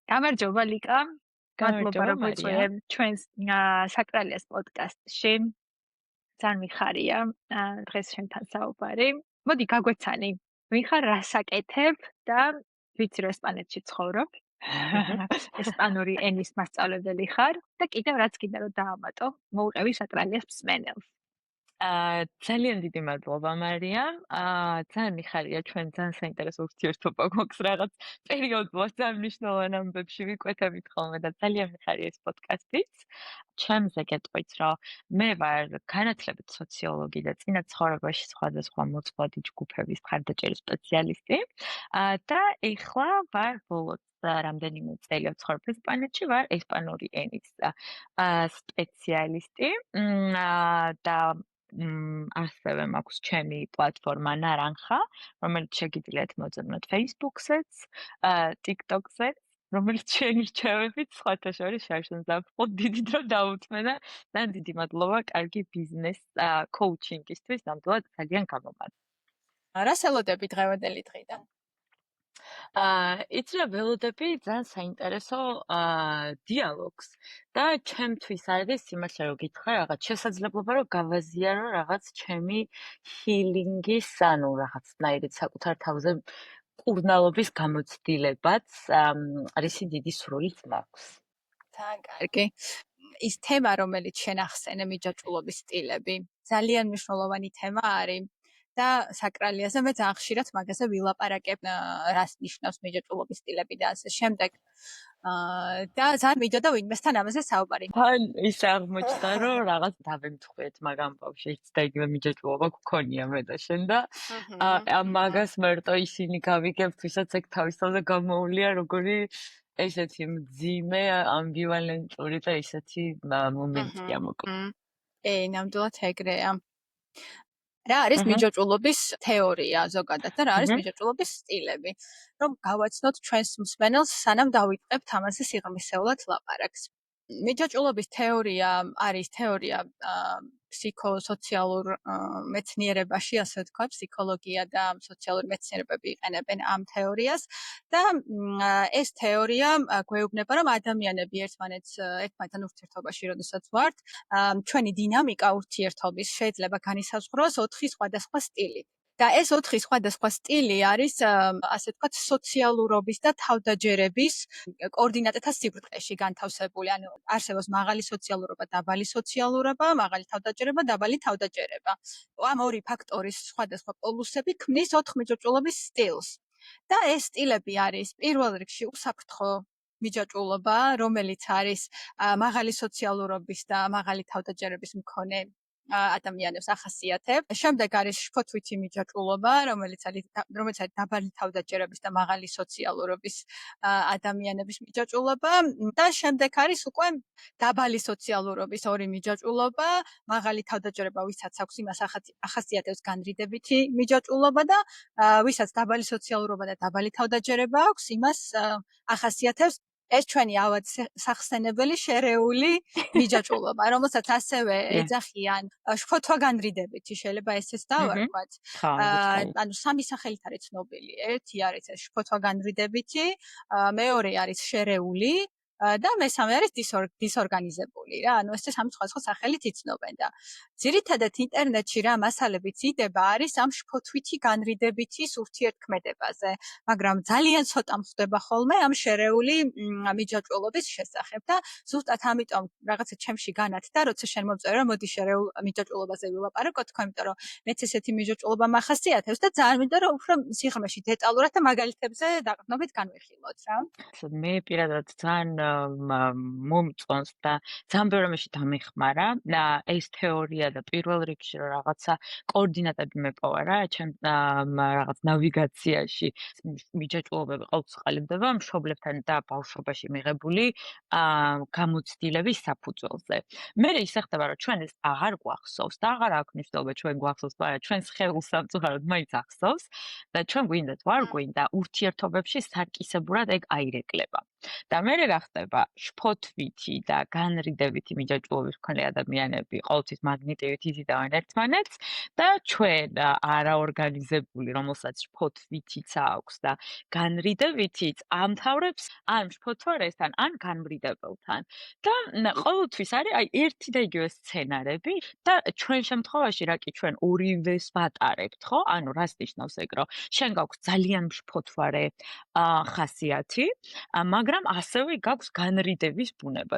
გამარჯობა ლიკა. მადლობა გამარჯობა რომ მარია. მოიწვიე ჩვენს საკრალიას პოდკასტში. ძალიან მიხარია დღეს შენთან საუბარი. მოდი გაგვეცანი. ვინ ხარ, რას აკეთებ და ვიცი რომ ესპანეთში ცხოვრობ. აჰა. ესპანური ენის მასწავლებელი ხარ და კიდევ რაც კიდე რომ დაამატო, მოუყევი საკრალიას მსმენელს. ძალიან დიდი მადლობა მარია. ძალიან მიხარია ჩვენ ძალიან საინტერესო ურთიერთობა გვაქვს რაღაც პერიოდულად ძალიან მნიშვნელოვან ამბებში ვიკვეთებით ხოლმე და ძალიან მიხარია ეს პოდკასტიც. ჩემზე გეტყვით, რომ მე ვარ განათლებით სოციოლოგი და წინა ცხოვრებაში სხვადასხვა მოწყვლადი ჯგუფების მხარდაჭერის სპეციალისტი. და ეხლა ვარ ბოლოს რამდენიმე წელი ვცხოვრობ ესპანეთში, ვარ ესპანური ენის სპეციალისტი. და ასევე მაქვს ჩემი პლატფორმა Naranja, რომელიც შეგიძლიათ მოწმოთ Facebook-ზეც, TikTok-ზეც, რომელიც შენი რჩევებით სხვათა შორის შარშანს დავხოთ დიდი დრო დაუთმე და ძალიან დიდი მადლობა კარგი ბიზნეს კოუჩინგისთვის, ნამდვილად ძალიან გამომადგ. რას ელოდები დღევანდელი დღიდან? იცი რა ველოდები ძალიან საინტერესო დიალოგს და ჩემთვის არის სიმართლე რომ გითხრა რაღაც შესაძლებლობა რომ გავაზიარო რაღაც ჩემი ჰილინგის ანუ რაღაცნაირად საკუთარ თავზე კურნალობის გამოცდილებაც რისი დიდი სრულიც მაქვს. თან კარგი. ის თემა რომელიც შენ ახსენე მიჯაჭვულობის სტილები ძალიან მნიშვნელოვანი თემა არის და საკრალიაზე მე ძალიან ხშირად მაგაზე ვილაპარაკებ რას ნიშნავს მიჯაჭვულობის სტილები და ასე შემდეგ. და ძალიან მინდოდა ვინმესთან ამაზე საუბარი. თან ის აღმოჩნდა რომ რაღაც დავემთხვიეთ მაგამ ბავშვიც და იგივე მიჯაჭვულობა გქონია მე და შენ და მაგას მარტო ისინი გავიგებთ ვისაც ეგ თავის თავზე გამოუვლია როგორი ესეთი მძიმე ამბივალენტური და ესეთი მომენტია მოკლედ. ნამდვილად ეგრეა. რა არის მიჯაჭვულობის თეორია ზოგადად და რა არის მიჯაჭვულობის სტილები? რომ გავაცნოთ ჩვენს მსმენელს, სანამ დავიწყებთ ამაზე სიღრმისეულად ლაპარაკს. მიჯაჭვულობის თეორია არის თეორია ფსიქოსოციალურ მეცნიერებაში, ასე ვთქვათ, ფსიქოლოგია და სოციალური მეცნიერებები იყენებენ ამ თეორიას და ეს თეორია გვეუბნება, რომ ადამიანები ერთმანეთთან ურთიერთობაში, როდესაც ვართ, ჩვენი დინამიკა ურთიერთობის შეიძლება განისაზღვროს 4 სხვადასხვა სტილი. და ეს 4 სხვადასხვა სტილი არის, ასე ვთქვათ, სოციალურობის და თავდაჯერების კოორდინატეთა სიბრტყეში განთავსებული. ანუ არსებობს მაღალი სოციალურობა, დაბალი სოციალურობა, მაღალი თავდაჯერება, დაბალი თავდაჯერება. ამ ორი ფაქტორის სხვადასხვა პოლუსები ქმნის 4 მიჯაჭვულობის სტილს. და ეს სტილები არის პირველ რიგში უსაფრთხო მიჯაჭვულობა, რომელიც არის მაღალი სოციალურობის და მაღალი თავდაჯერების მქონე ადამიანებს ახასიათებს. შემდეგ არის შფოთვითი მიჯაჭვულობა, რომელიც არის დაბალი თავდაჯერების და მაღალი სოციალურობის ადამიანების მიჯაჭვულობა და შემდეგ არის უკვე დაბალი სოციალურობის ორი მიჯაჭვულობა, მაღალი თავდაჯერება, ვისაც აქვს იმას ახასიათებს განრიდებითი მიჯაჭვულობა და ვისაც დაბალი სოციალურობა და დაბალი თავდაჯერება აქვს, იმას ახასიათებს ეს ჩვენი ავად სახსენებელი შერეული მიჯაჭვულობა, რომელსაც ასევე ეძახიან შფოთვა განრიდებითი, შეიძლება ესეც დავარქვათ. ანუ სამი სახელით არის ცნობილი. ერთი არის ეს შფოთვა განრიდებითი, მეორე არის შერეული და მესამე არის დისორგანიზებული რა. ანუ ეს სამი სხვადასხვა სახელით იცნობენ და ძირითადად ინტერნეტში რა მასალები ძიდება არის ამ შფოთვითი განრიდებითის ურთიერთქმედებაზე, მაგრამ ძალიან ცოტა მხდება ხოლმე ამ შერეული მიჯაჭვულობის შესახებ და ზუსტად ამიტომ რაღაცა ჩემში განათდა, როცა შენ მომწერე რომ მოდი შერეულ მიჯაჭვულობაზე ვილაპარაკოთ, თქო, იმიტომ რომ მეც ესეთი მიჯაჭვულობა მახასიათებს და ძალიან მინდა რომ უფრო სიღრმეში დეტალურად და მაგალითებზე დაყრდნობით განვიხილოთ რა. მე პირადად ძალიან მომწონს და ძალიან ბევრ რამეში დამეხმარა ეს თეორია და პირველ რიგში რომ რაღაცა კოორდინატები მეპოვა რა ჩემ რაღაც ნავიგაციაში მიჯაჭვულობები ყოველთვის ყალიბდება მშობლებთან და ბავშვობაში მიღებული გამოცდილების საფუძველზე. მე ისე ხდება რომ ჩვენ ეს აღარ გვახსოვს და აღარ აქვს მნიშვნელობა ჩვენ გვახსოვს, მაგრამ ჩვენს ხელს სამწუხაროდ მაინც ახსოვს და ჩვენ გვინდა თუ არ გვინდა ურთიერთობებში სარკისებურად ეგ აირეკლება. და მერე რა ხდება? შფოთვითი და განრიდებითი მიჯაჭვობის მქონე ადამიანები ყოველთვის მაგნიტივით იზიდავენ ერთმანეთს და ჩვენ არაორგანიზებული, რომელსაც შფოთვითიც აქვს და განრიდებითიც ამთავრებს ან შფოთვარესთან, ან განმრიდებელთან. და ყოველთვის არის აი ერთი და იგივე სცენარები და ჩვენ შემთხვევაში რა კი ჩვენ ორივეს ვატარებთ, ხო? ანუ რას ნიშნავს ეგ, რომ შენ გაქვს ძალიან შფოთვარე ხასიათი, მაგრამ ასევე გაქვს განრიდების ბუნება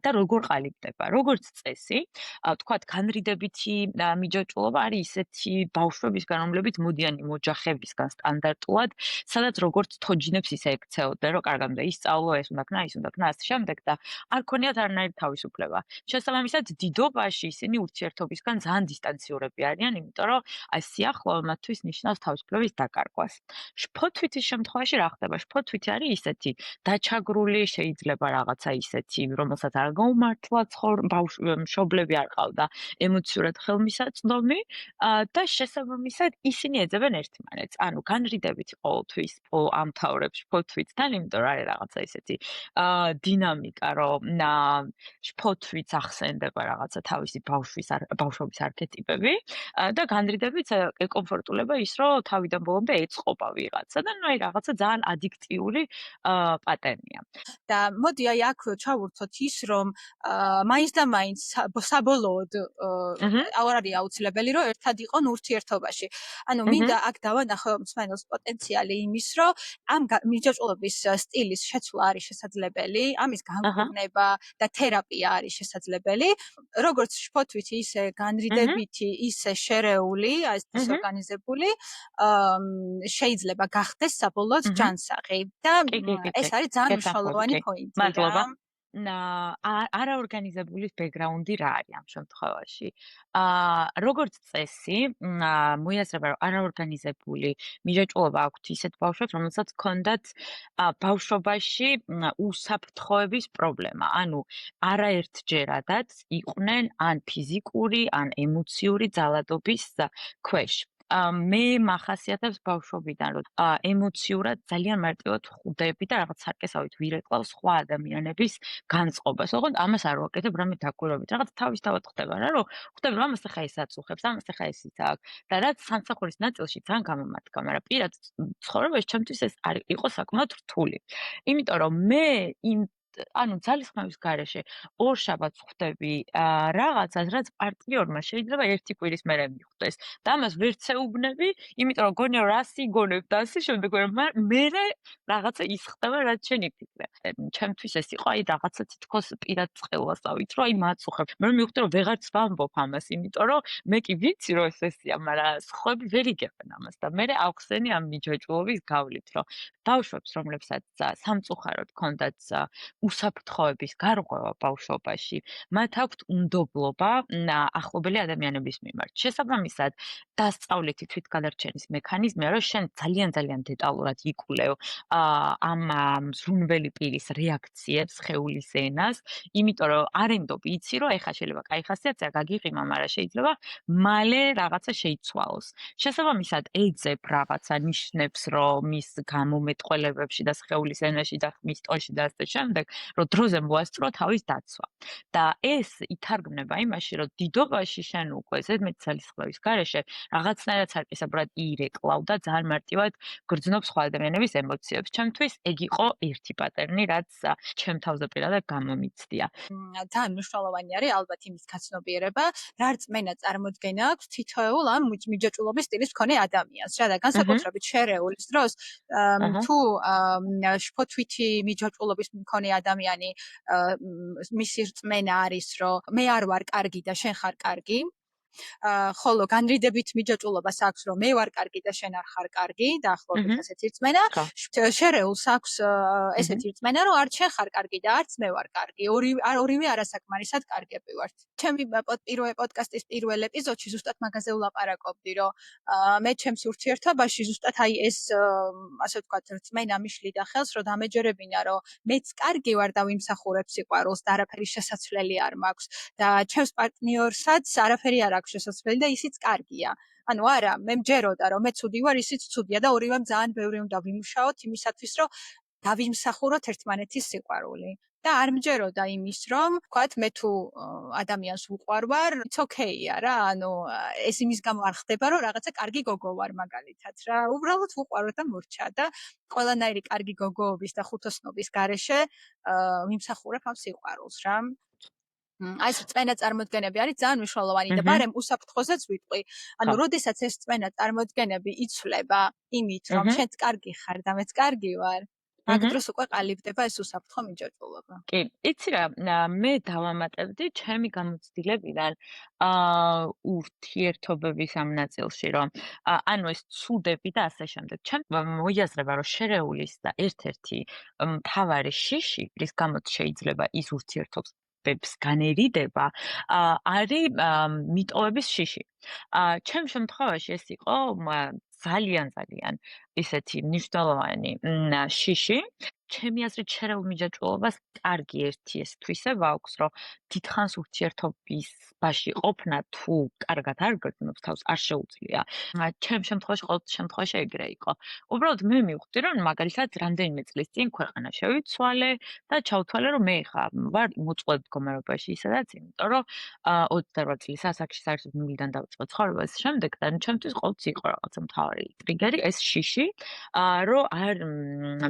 და როგორ ყალიბდება? როგორც წესი, ვთქვათ, განრიდებითი მიჯაჭვობა არის ისეთი ბავშვებისგან, რომლებიც მოდიან ოჯახებისგან სტანდარტულად, სადაც როგორც თოჯინებს ისე ექცეოდნენ, რომ კარგად უნდა ისწავლო, ეს უნდა ქნა, ის უნდა ქნა, ასე შემდეგ და არ ქონიათ არანაირი თავისუფლება. შესაბამისად, დიდობაში ისინი ურთიერთობისგან ძალიან დისტანციურები არიან, იმიტომ რომ აი სიახლოვე მათთვის ნიშნავს თავისუფლების დაკარგვას. შფოთვითის შემთხვევაში რა ხდება? შფოთვითი არის ისეთი დაჩაგრული, შეიძლება რაღაცა ისეთი, რომელსაც არ გაუმართლა მშობლები არ ყავდა ემოციურად ხელმისაწვდომი და შესაბამისად ისინი ეძებენ ერთმანეთს. ანუ განრიდებით ყოველთვის ამთავრებს შფოთვითთან, იმიტომ რომ არის რაღაცა ისეთი დინამიკა, რომ შფოთვით ახსენდება რაღაცა თავისი ბავშვობის არქეტიპები და განრიდებით ეკომფორტულება ის, რომ თავიდან ბოლომდე ეწყობა ვიღაცა და ნუ აი რაღაცა ძალიან ადიქტიული პატერნია. და მოდი აი აქ ჩავურთოთ ის, რომ მაინც და მაინც საბოლოოდ არ არის აუცილებელი, რომ ერთად იყონ ურთიერთობაში. ანუ მინდა აქ დავანახო მსმენელს პოტენციალი იმის, რომ ამ მიჯაჭვობის სტილის შეცვლა არის შესაძლებელი, ამის განკურნება და თერაპია არის შესაძლებელი, როგორც შფოთვითი, ისე განრიდებითი, ისე შერეული, აი ეს დისორგანიზებული, შეიძლება გახდეს საბოლოოდ ჯანსაღი და ეს არის ძალიან მნიშვნელოვანი პოინტი. მადლობა. არაორგანიზებულის ბექგრაუნდი რა არის ამ შემთხვევაში? როგორც წესი, მოიაზრება, რომ არაორგანიზებული მიჯაჭვობა აქვთ ისეთ ბავშვებს, რომელსაც ჰქონდათ ბავშვობაში უსაფრთხოების პრობლემა. ანუ არაერთჯერადაც იყვნენ ან ფიზიკური, ან ემოციური ძალადობის ქვეშ. მე მახასიათებს ბავშვობიდან, რომ ემოციურად ძალიან მარტივად ხვდები და რაღაც სარკესავით ვირეკლავ სხვა ადამიანების განწყობას. ოღონდ ამას არ ვაკეთებ რამე დაკვირვებით. რაღაც თავისთავად ხდება რა, რომ ხვდები რომ ამას ახლა ეს აწუხებს, ამას ახლა ეს იცაქვს და რაც სამსახურის ნაწილში ძალიან გამომადგა, მაგრამ პირად ცხოვრებაში ჩემთვის ეს არ იყო საკმაოდ რთული. იმიტომ რომ მე ანუ ძალისხმევის გარეშე ორ შაბათს ხვდები რაღაცას, რაც პარტნიორმა შეიძლება ერთი კვირის მერე მიხვდეს და ამას ვერც ეუბნები, იმიტომ რომ გონია რას იგონებ და ასე შემდეგ, მერე რაღაცა ის ხდება, რაც შენ იფიქრე. ჩემთვის ეს იყო აი რაღაცა თითქოს პირად წყელვასავით, რომ აი მაწუხებ. მე მივხვდი რომ ვეღარც ვამბობ ამას, იმიტომ რომ მე კი ვიცი რომ ეს ესია, მაგრამ სხვები ვერ იგებენ ამას და მერე ავხსენი ამ მიჯაჭვობის გავლით, რომ ბავშვებს, რომლებსაც სამწუხაროდ ჰქონდათ უსაფრთხოების გარღვევა ბავშვობაში, მათ აქვთ უნდობლობა ახლობელი ადამიანების მიმართ. შესაბამისად, დასწავლითი თვითგადარჩენის მექანიზმია, რომ შენ ძალიან დეტალურად იკვლევ ამ ზრუნველი პირის რეაქციებს, სხეულის ენას, იმიტომ რომ არენდობ იცი, რომ ეხა შეიძლება კაი ხასიათია გაგიყიმა, მაგრამ შეიძლება მალე რაღაცა შეიცვალოს. შესაბამისად, ეძებ რაღაცა ნიშნებს, რომ მის გამომეტყველებებში და სხეულის ენაში და ხმის ტონში და ასე შემდეგ, რომ დროზე მოასწრო თავის დაცვა. და ეს ითარგმნება იმაში, რომ დიდობაში შენ უკვე ზედმეტ ძალისხმევის გარეშე რაღაცნაირად სარკისებრად ირეკლავ და ძალიან მარტივად გრძნობ სხვა ადამიანების ემოციებს. ჩემთვის ეგ იყო ერთი პატერნი, რაც ჩემ თავზე პირადად გამომიცდია. ძალიან მნიშვნელოვანი არის ალბათ იმის გაცნობიერება, რა რწმენა წარმოდგენა აქვს თითოეულ ამ მიჯაჭვობის სტილის მქონე ადამიანს. რა და განსაკუთრებით შერეულის დროს თუ შფოთვითი მიჯაჭვობის მქონე ადამიანი მისი რწმენა არის, რომ მე არ ვარ კარგი და შენ ხარ კარგი, ხოლო განრიდებით მიჯაჭვობას აქვს, რომ მე ვარ კარგი და შენ არ ხარ კარგი, დაახლოებით ასეთი რწმენა. შერეულს აქვს ესეთი რწმენა, რომ არც შენ ხარ კარგი და არც მე ვარ კარგი. ორივე არასაკმარისად კარგები ვართ. ჩემი პოდკასტის პირველ ეპიზოდში ზუსტად მაგაზე ვლაპარაკობდი, რომ მე ჩემს ურთიერთობაში ზუსტად აი ეს ასე ვთქვათ რწმენა მიშლიდა ხელს, რომ დამეჯერებინა, რომ მეც კარგი ვარ და ვიმსახურებ სიყვარულს და არაფერი შესაძლებელი არ მაქვს და ჩემს პარტნიორსაც არაფერი არ აქვს შესაძლებელი და ისიც კარგია. ანუ არა, მე მჯეროდა რომ მე ცუდი ვარ, ისიც ცუდია და ორივემ ძალიან ბევრი უნდა ვიმუშაოთ იმისათვის, რომ დავიმსახუროთ ერთმანეთის სიყვარული. და არ მჯეროდა იმის, რომ ვთქვათ, მე თუ ადამიანს უყვარვარ, it's okay-ია რა, ანუ ეს იმის გამო არ ხდება, რომ რაღაცა კარგი გოგო ვარ მაგალითად რა. უბრალოდ ვუყვარო და მორჩა და ყველანაირი კარგი გოგოობის და ხუთოსნობის გარეშე ვიმსახურებ ამ სიყვარულს რა. აი ეს წვენა წარმოდგენები არის ძალიან მნიშვნელოვანი და ბარემ უსაფრთხოსაც ვიტყვი. ანუ როდესაც ეს წვენა წარმოდგენები იცვლება იმით, რომ შენც კარგი ხარ და მეც კარგი ვარ, მაგ დროს უკვე ყალიბდება ეს უსაფრთხო მიჯაჭვულობა. კი, იცი რა, მე დავამატებდი ჩემი გამოცდილებიდან ურთიერთობების ამ ნაწილში, რომ ანუ ეს ცუდები და ასე შემდეგ. ჩემ მოიაზრება, რომ შერეულის და ერთ-ერთი მთავარი შიში, რის გამოც შეიძლება ის ურთიერთობებს განერიდება, არის მიტოვების შიში. ჩემ შემთხვევაში ეს იყო ძალიან ისეთი მნიშვნელოვანი შიში. ჩემი აზრით შერეულ მიჯაჭვულობას კარგი ერთი ეს თვისება აქვს, რომ დიდხანს ურთიერთობისობაში ყოფნა თუ კარგად არ გრძნობს თავს, არ შეუძლია. ჩემ შემთხვევაში ყოველ შემთხვევაში ეგრე იყო. უბრალოდ მე მივხვდი, რომ მაგალითად რამდენიმე წლის წინ ქვეყანა შევიცვალე და ჩავთვალე, რომ მე ხა ვარ მოწყვლად მდგომარეობაში ისედაც, იმიტომ რომ 28 წლის ასაკში საერთოდ ნულიდან დავიწყე ცხოვრება, ეს შემდეგ და ჩემთვის ყოველთვის იყო რაღაცა მთავარი ტრიგერი, ეს შიში, რომ არ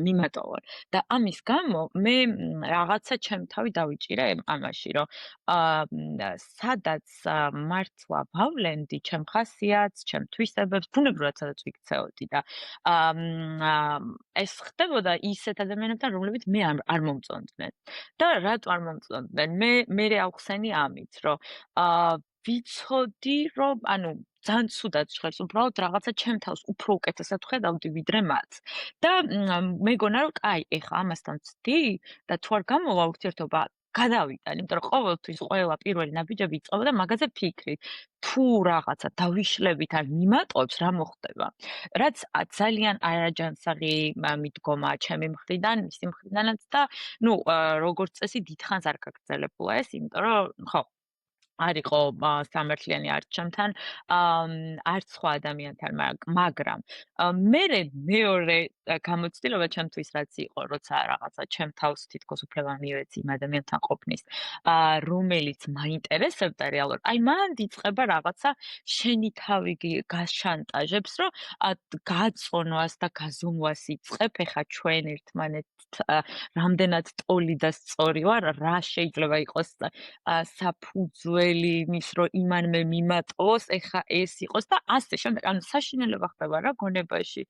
მიმატოვო. და ამის გამო მე რაღაცა ჩემ თავი დავიჭირე ამაში, რომ სადაც მართლა ვავლენდი ჩემ ხასიათს, ჩემ თვისებებს, ბუნებრივად სადაც ვიქცეოდი და ეს ხდებოდა ისეთ ადამიანებთან, რომლებიც მე არ მომწონდნენ. და რატო არ მომწონდნენ? მე ავხსენი ამით, რომ ვიცოდი, რომ ანუ ძალიან ცუდად ჟღერს, უბრალოდ რაღაცა ჩემ თავს უფრო უკეთესად ხედავდი ვიდრე მათ. და მეგონა რომ კაი, ეხა ამასთან ვცდი და თუ არ გამოვა ურთიერთობა, გადავიტან, იმიტომ რომ ყოველთვის ყველა პირველი ნაბიჯები იწყებოდა მაგაზე ფიქრით. თუ რაღაცა დავიშლებით ან მიმატობს, რა მოხდება? რაც ძალიან არაჯანსაღი მიდგომა ჩემი მხრიდან, მისი მხრიდანაც და ნუ როგორც წესი დიდხანს არ გაგრძელებულა ეს, იმიტომ რომ ხო არისო სამართლიანი არც ჩემთან, არც სხვა ადამიანთან, მაგრამ მეორე გამოცდილება ჩემთვის რაც იყო, როცა რაღაცა ჩემ თავს თითქოს უფლება მივეცი იმ ადამიანთან ყოფნის, რომელიც მაინტერესებდა რეალურად. აი მან იწყება რაღაცა შენი თავი გაშანტაჟებს, რომ გაწონვას და გაზომვას იწყებ, ეხა ჩვენ ერთმანეთს რამდენად ტოლი და სწორი ვარ, რა შეიძლება იყოს საფუძველი იმის, რომ იმან მე მიმატოს, ეხა ეს იყოს და ასე შემდეგ. ანუ საშინელება ხდება რა გონებაში.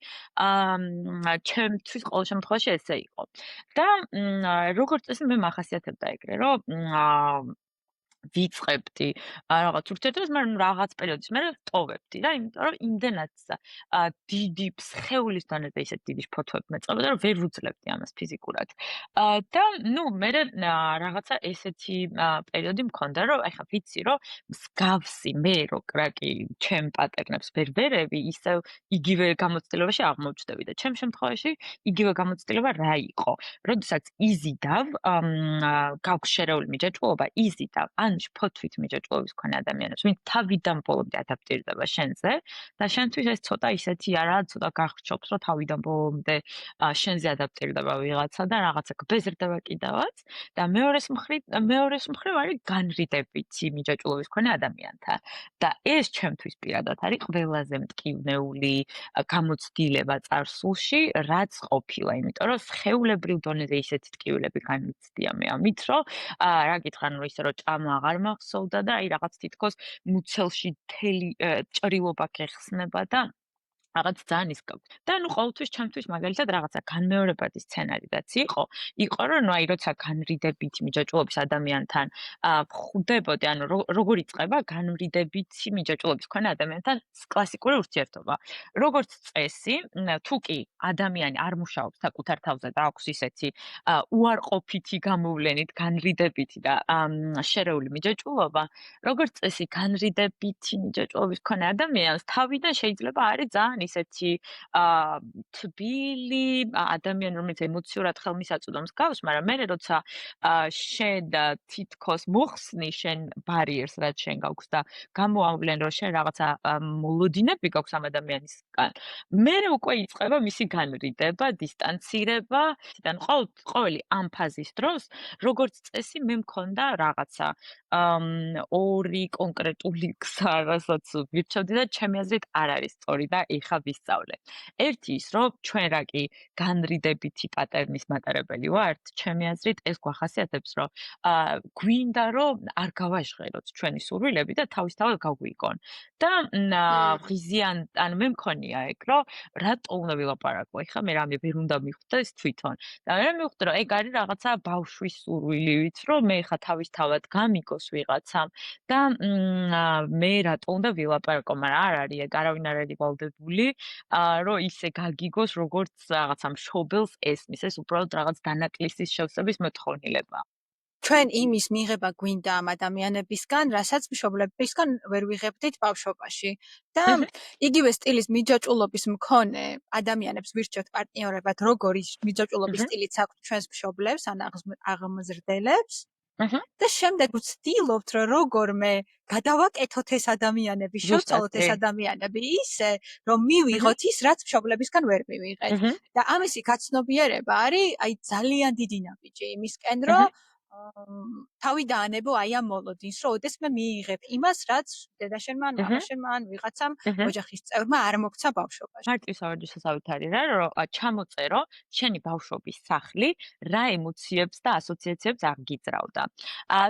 ჩემთვის ყოველ შემთხვევაში ესე იყო. და როგორც წესი მე მახასიათებდა ეგრე, რომ ვიწყებდი რაღაც ურთიერთობას, მაგრამ რაღაც პერიოდის მერე ვტოვებდი რა, იმიტომ რომ იმდენად დიდი სხეულის დონეზე ისეთ დიდი ფოთოები მეწყებოდა, რომ ვერ ვუძლებდი ამას ფიზიკურად. და ნუ მე რაღაცა ესეთი პერიოდი მქონდა, რომ ეხა ვიცი, რომ მსგავსი მე რა კი ჩემ პატერნებს ვერ ვერევი, ისევ იგივე გამოცდილებაში აღმოჩნდები და ჩემ შემთხვევაში იგივე გამოცდილება რა იყო? როდესაც იზიდავ, გაქვს შერეული მიჯაჭვულობა, იზიდავ ან ფოთვით მიჯაჭვულობის მქონე ადამიანებს, ვინც თავიდან ბოლომდე ადაპტირდება შენზე და შენთვის ეს ცოტა ისეთი არაა, ცოტა გახრჩობს, რომ თავიდან ბოლომდე შენზე ადაპტირდება ვიღაცა და რაღაცა გბეზრდება კიდევაც და მეორეს მხრივ არის განრიდებითი მიჯაჭვულობის მქონე ადამიანთან და ეს ჩემთვის პირადად არის ყველაზე მტკივნეული გამოცდილება წარსულში, რაც ყოფილა, იმიტომ რომ სხეულებრივ დონეზე ისეთი ტკივილები განვიცდია მე ამით, რომ რა გითხრან, რომ ისე რომ ჭამა აღარ მახსოვდა და აი რაღაც თითქოს მუცელში მთელი ჭრილობა გეხსნება და რაღაც ძალიან ის გაქვს. და ნუ ყოველთვის ჩემთვის მაგალითად რაღაცა განმეორებადი სცენარიდაც იყო, რომ ნუ აი როცა განრიდებითი მიჯაჭვულობის ადამიანთან ხვდებოდი, ანუ როგორ იწყება განრიდებითი მიჯაჭვულობის მქონე ადამიანთან კლასიკური ურთიერთობა. როგორც წესი, თუ კი ადამიანი არ მუშაობს საკუთარ თავზე და აქვს ისეთი უარყოფითი გამოვლენით, განრიდებითი და შერეული მიჯაჭვულობა, როგორც წესი განრიდებითი მიჯაჭვულობის მქონე ადამიანს თავიდან შეიძლება არის ძალიან ისეთი თბილი ადამიანი, რომელიც ემოციურად ხელმისაწვდომს გავს, მაგრამ მე როცა შენ თითქოს მოხსნი შენ ბარიერს, რაც შენ გაქვს და გამოავლენ, რომ შენ რაღაცა მოლოდინები გაქვს ამ ადამიანისგან, მე უკვე იწყება მისი განრიდება, დისტანცირება. და ყოველი ამ ფაზის დროს, როგორც წესი, მე მქონდა რაღაცა ორი კონკრეტული გზა, რასაც ვირჩევდი და ჩემი აზრით არ არის სწორი და ეხა ვისწავლე. ერთი ის, რომ ჩვენ რა კი განრიდებითი პატერნის მატარებელი ვართ, ჩემი აზრით ეს გვახასიათებს, რომ გვინდა რომ არ გავაჟღეროთ ჩვენი სურვილები და თავისთავად გავგვიგონ. და ღიზიან, ანუ მე მქონია ეგ, რომ რატო უნდა ვილაპარაკო? ეხლა მე რამე ვერ უნდა მიხვდეს თვითონ. და მე მივხვდი, რომ ეგ არის რაღაცა ბავშვის სურვილივით, რომ მე ეხა თავისთავად გამიგოს ვიღაცამ და მე რატო უნდა ვილაპარაკო, მაგრამ არ არის ეგ, არავინ არ არის ვალდებული, რომ ისე გაგიგოს, როგორც რაღაცა მშობელს ესმის, ეს უბრალოდ რაღაც დანაკლისის შევსების მოთხოვნილება. ჩვენ იმის მიღება გვინდა ამ ადამიანებისგან, რასაც მშობლებისგან ვერ ვიღებდით ბავშვობაში. და იგივე სტილის მიჯაჭვულობის მქონე ადამიანებს ვირჩევთ პარტნიორებად, როგორი მიჯაჭვულობის სტილიც აქვს ჩვენს მშობლებს, ან აღმზრდელებს. და შემდეგ ვცდილობთ, რომ როგორმე გადავაკეთოთ ეს ადამიანები, შევცვალოთ ეს ადამიანები ისე, რომ მივიღოთ ის, რაც მშობლებისგან ვერ მივიღეთ. და ამისი გაცნობიერება არის აი ძალიან დიდი ნაბიჯი იმისკენ, რომ თავი დაანებო აი ამ მოლოდინს, რომ ოდესმე მიიღებ იმას, რაც დედაშენმა ან მამაშენმა ან ვიღაცამ ოჯახის წევრმა არ მოგცა ბავშვობაში. მარტივსავარდი შესავით არის რა, რომ ჩამოწერო შენი ბავშვობის სახლი, რა ემოციებს და ასოციაციებს აღგიძრავდა.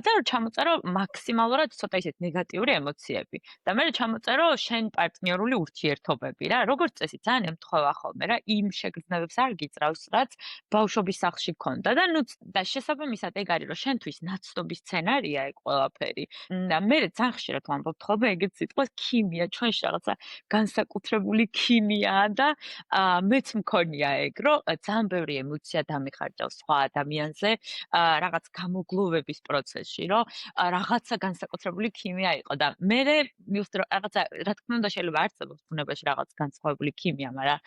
და რომ ჩამოწერო მაქსიმალურად ცოტა ისეთ ნეგატიური ემოციები. და მე ჩამოწერო შენ პარტნიორული ურთიერთობები რა, როგორც წესი ძალიან ემთხვევა ხოლმე რა, იმ შეგრძნებებს არ გიძრავს, რაც ბავშვობის სახლში გქონდა და ნუ და შესაბამისად ეგ არის, რომ შენთვის ნაცნობის სცენარია ეგ ყველაფერი. და მე ძალიან ხშირად ვამბობ ხოლმე ეგეთ სიტყვას ქიმია, ჩვენში რაღაცა განსაკუთრებული ქიმიაა და მეც მქონია ეგ, რომ ძალიან ბევრი ემოცია დამიხარჯავს სხვა ადამიანზე, რაღაც გამოგლოვების პროცესში, რომ რაღაცა განსაკუთრებული ქიმია იყო და მე მივხვდი, რომ რაღაცა რა თქმა უნდა შეიძლება არსებობს ბუნებაში რაღაც განსხვავებული ქიმია, მაგრამ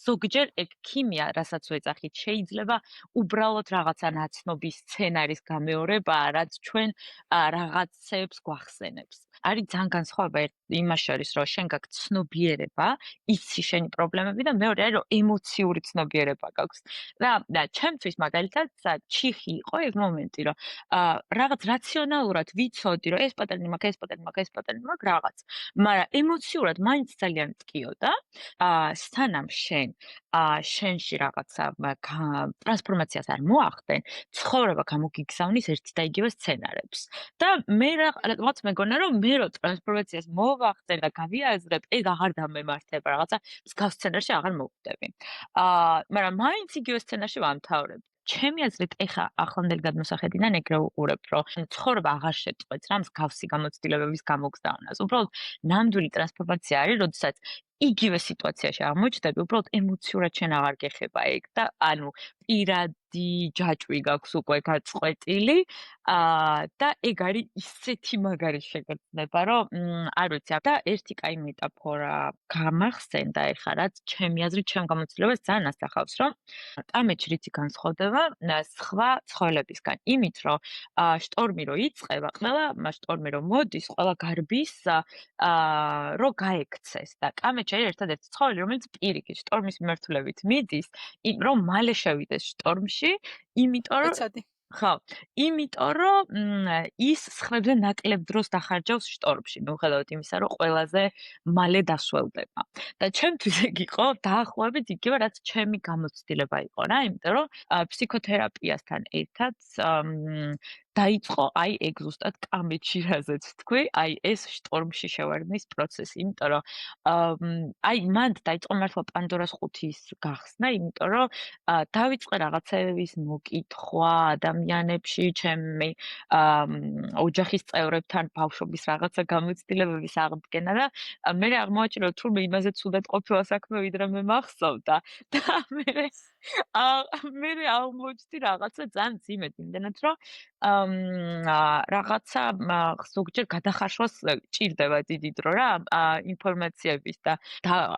ზოგჯერ ეგ ქიმია, რასაც ვეძახით, შეიძლება უბრალოდ რაღაცა ნაცნობის სცენარის გამეორებაა, რაც ჩვენ რაღაცებს გვახსენებს. არის ძალიან განსხვავება იმას შორის, რომ შენ გაქვს ცნობიერება, იცი შენი პრობლემები და მეორე არის, რომ ემოციური ცნობიერება გაქვს. და ჩემთვის მაგალითად ჩიხი იყო ეს მომენტი, რომ რაღაც რაციონალურად ვიცოდი, რომ ეს პატერნი მაქვს, ეს პატერნი მაქვს, ეს პატერნი მაქვს რაღაც, მაგრამ ემოციურად მაინც ძალიან მткиოდა. სანამ შენში რაღაცა ტრანსფორმაციას არ მოახდენ, ცხოვრება გამოგიგზავნის ერთი და იგივე სცენარებს. და მე რაღაც მეგონა რომ მე რო ტრანსფორმაციას მოვახდენ და გავიაზრებ, ეგ აღარ დამემართება, რაღაცა მსგავს სცენარში აღარ მოვხდები. მაგრამ მაინც იგივე სცენარში ვამთავრებ. ჩემი აზრით, ეხა ახლანდელი გადმოსახედიდან ეგრე უყურებ, რომ ცხოვრება აღარ შეწყვეტს რა მსგავსი გამოცდილებების გამოგზავნას. უბრალოდ ნამდვილი ტრანსფორმაცია არის, როდესაც იგივე სიტუაციაში აღმოჩნდები, უბრალოდ ემოციურად შენ აღარ გეხება ეგ და ანუ პირადი ჯაჭვი გაქვს უკვე გაწყვეტილი და ეგ არის ისეთი მაგარი შეგრძნება, რომ არ ვიცი და ერთი კაი მეტაფორა გამახსენდა ეხლა რაც ჩემი აზრით ჩემ გამოცდილებას ძალიან ასახავს, რომ კამეჩი რითი განსხვავდება სხვა ცხოველებისგან, იმით რომ შტორმი რო იწყება, ყველა შტორმი რო მოდის, ყველა გარბის რო გაექცეს და კამეჩი არის ერთადერთი ცხოველი, რომელიც პირიქით შტორმის მიმართულებით მიდის, რომ მალე შევიდეს შტორმში, იმიტომ რომ ხო, იმიტომ რომ ის სხმებზე ნაკლებ დროს დახარჯავს შტორმში, მიუხედავად იმისა, რომ ყველაზე მალე დასველდება. და ჩემთვის ეგ იყო დაახლოებით იგივე, რაც ჩემი გამოცდილება იყო რა, იმიტომ რომ ფსიქოთერაპიასთან ერთად დაიწყო აი ეგ ზუსტად კამეჩი რაზეც თქვი, აი ეს შტორმში შევარდნის პროცესი, იმიტომ რომ აი მან დაიწყო მართლა პანდორას ყუთის გახსნა, იმიტომ რომ დავიწყე რაღაცების მოკითხვა ადამიანებში, ჩემი ოჯახის წევრებთან ბავშვობის რაღაცა გამოცდილებების აღდგენა და მე აღმოაჩინა რომ თურმე იმაზე ცუდად ყოფილა საქმე, ვიდრე მე მახსოვდა და მე აღმოჩნდი რაღაცა ძალიან ძიმედ, იმდენად რომ რაღაცა ზოგჯერ გადახარშვას ჭირდება დიდი დრო რა ინფორმაციების და